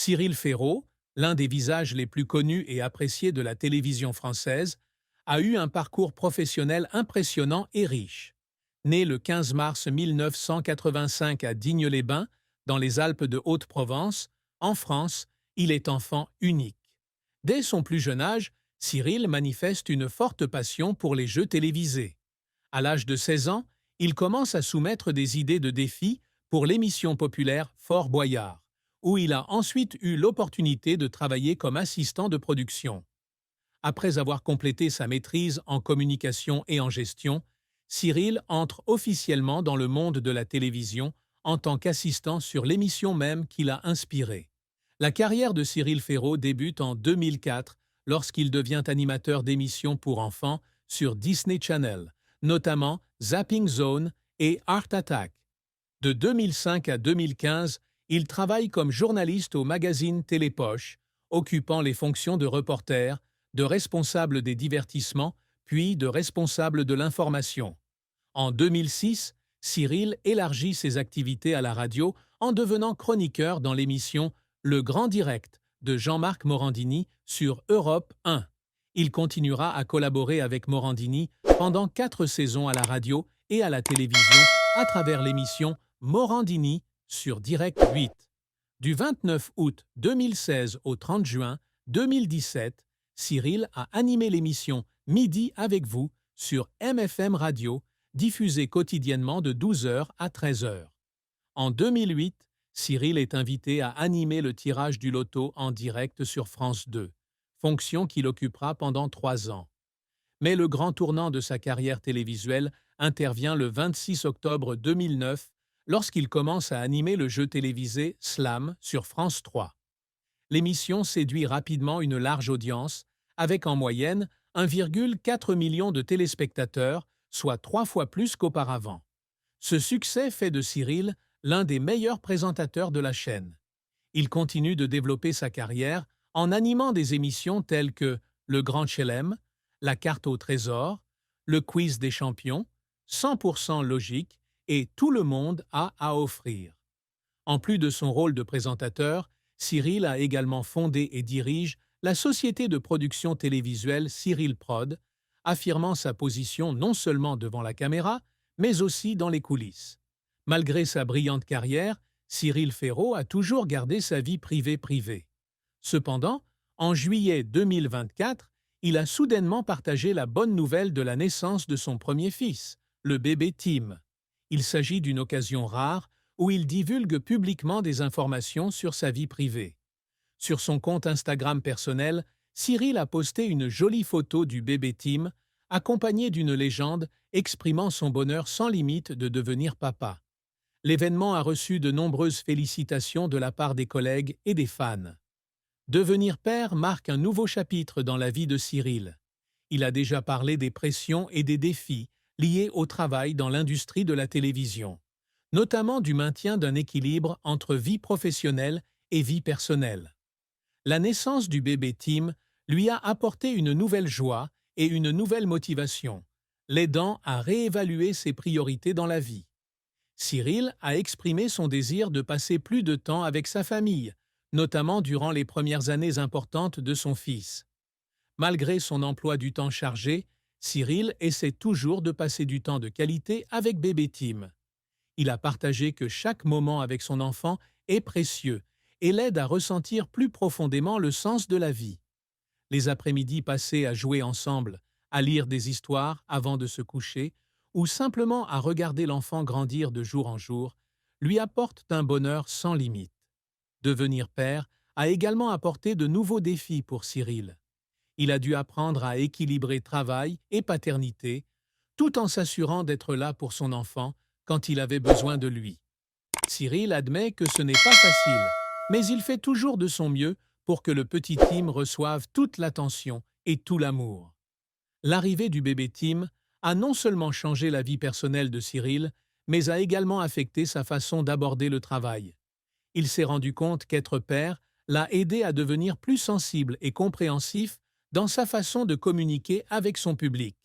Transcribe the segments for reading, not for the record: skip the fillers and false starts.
Cyril Ferraud, l'un des visages les plus connus et appréciés de la télévision française, a eu un parcours professionnel impressionnant et riche. Né le 15 mars 1985 à Digne-les-Bains, dans les Alpes de Haute-Provence, en France, il est enfant unique. Dès son plus jeune âge, Cyril manifeste une forte passion pour les jeux télévisés. À l'âge de 16 ans, il commence à soumettre des idées de défis pour l'émission populaire Fort Boyard, où il a ensuite eu l'opportunité de travailler comme assistant de production. Après avoir complété sa maîtrise en communication et en gestion, Cyril entre officiellement dans le monde de la télévision en tant qu'assistant sur l'émission même qui l'a inspiré. La carrière de Cyril Ferraud débute en 2004 lorsqu'il devient animateur d'émissions pour enfants sur Disney Channel, notamment Zapping Zone et Art Attack. De 2005 à 2015, il travaille comme journaliste au magazine Télépoche, occupant les fonctions de reporter, de responsable des divertissements, puis de responsable de l'information. En 2006, Cyril élargit ses activités à la radio en devenant chroniqueur dans l'émission Le Grand Direct de Jean-Marc Morandini sur Europe 1. Il continuera à collaborer avec Morandini pendant 4 saisons à la radio et à la télévision à travers l'émission Morandini sur Direct 8. Du 29 août 2016 au 30 juin 2017, Cyril a animé l'émission Midi avec vous sur MFM Radio, diffusée quotidiennement de 12 heures à 13 heures. En 2008, Cyril est invité à animer le tirage du loto en direct sur France 2, fonction qu'il occupera pendant 3 ans. Mais le grand tournant de sa carrière télévisuelle intervient le 26 octobre 2009 lorsqu'il commence à animer le jeu télévisé Slam sur France 3. L'émission séduit rapidement une large audience, avec en moyenne 1,4 million de téléspectateurs, soit 3 fois plus qu'auparavant. Ce succès fait de Cyril l'un des meilleurs présentateurs de la chaîne. Il continue de développer sa carrière en animant des émissions telles que Le Grand Chelem, La Carte au Trésor, Le Quiz des Champions, 100% Logique et Tout le monde a à offrir. En plus de son rôle de présentateur, Cyril a également fondé et dirige la société de production télévisuelle Cyril Prod, affirmant sa position non seulement devant la caméra, mais aussi dans les coulisses. Malgré sa brillante carrière, Cyril Ferraud a toujours gardé sa vie privée. Cependant, en juillet 2024, il a soudainement partagé la bonne nouvelle de la naissance de son premier fils, le bébé Tim. Il s'agit d'une occasion rare où il divulgue publiquement des informations sur sa vie privée. Sur son compte Instagram personnel, Cyril a posté une jolie photo du bébé Tim, accompagnée d'une légende exprimant son bonheur sans limite de devenir papa. L'événement a reçu de nombreuses félicitations de la part des collègues et des fans. Devenir père marque un nouveau chapitre dans la vie de Cyril. Il a déjà parlé des pressions et des défis liés au travail dans l'industrie de la télévision, notamment du maintien d'un équilibre entre vie professionnelle et vie personnelle. La naissance du bébé Tim lui a apporté une nouvelle joie et une nouvelle motivation, l'aidant à réévaluer ses priorités dans la vie. Cyril a exprimé son désir de passer plus de temps avec sa famille, notamment durant les premières années importantes de son fils. Malgré son emploi du temps chargé, Cyril essaie toujours de passer du temps de qualité avec bébé Tim. Il a partagé que chaque moment avec son enfant est précieux et l'aide à ressentir plus profondément le sens de la vie. Les après-midi passés à jouer ensemble, à lire des histoires avant de se coucher, ou simplement à regarder l'enfant grandir de jour en jour, lui apportent un bonheur sans limite. Devenir père a également apporté de nouveaux défis pour Cyril. Il a dû apprendre à équilibrer travail et paternité, tout en s'assurant d'être là pour son enfant quand il avait besoin de lui. Cyril admet que ce n'est pas facile, mais il fait toujours de son mieux pour que le petit Tim reçoive toute l'attention et tout l'amour. L'arrivée du bébé Tim a non seulement changé la vie personnelle de Cyril, mais a également affecté sa façon d'aborder le travail. Il s'est rendu compte qu'être père l'a aidé à devenir plus sensible et compréhensif dans sa façon de communiquer avec son public.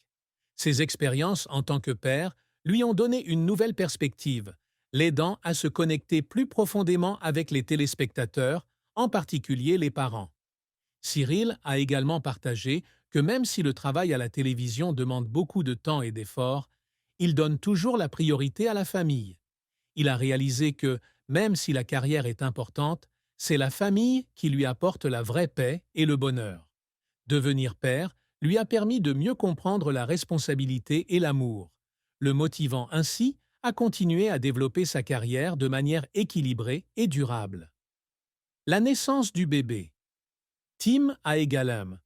Ses expériences en tant que père lui ont donné une nouvelle perspective, l'aidant à se connecter plus profondément avec les téléspectateurs en particulier les parents. Cyril a également partagé que même si le travail à la télévision demande beaucoup de temps et d'efforts, il donne toujours la priorité à la famille. Il a réalisé que, même si la carrière est importante, c'est la famille qui lui apporte la vraie paix et le bonheur. Devenir père lui a permis de mieux comprendre la responsabilité et l'amour, le motivant ainsi à continuer à développer sa carrière de manière équilibrée et durable. La naissance du bébé. Tim a égal homme.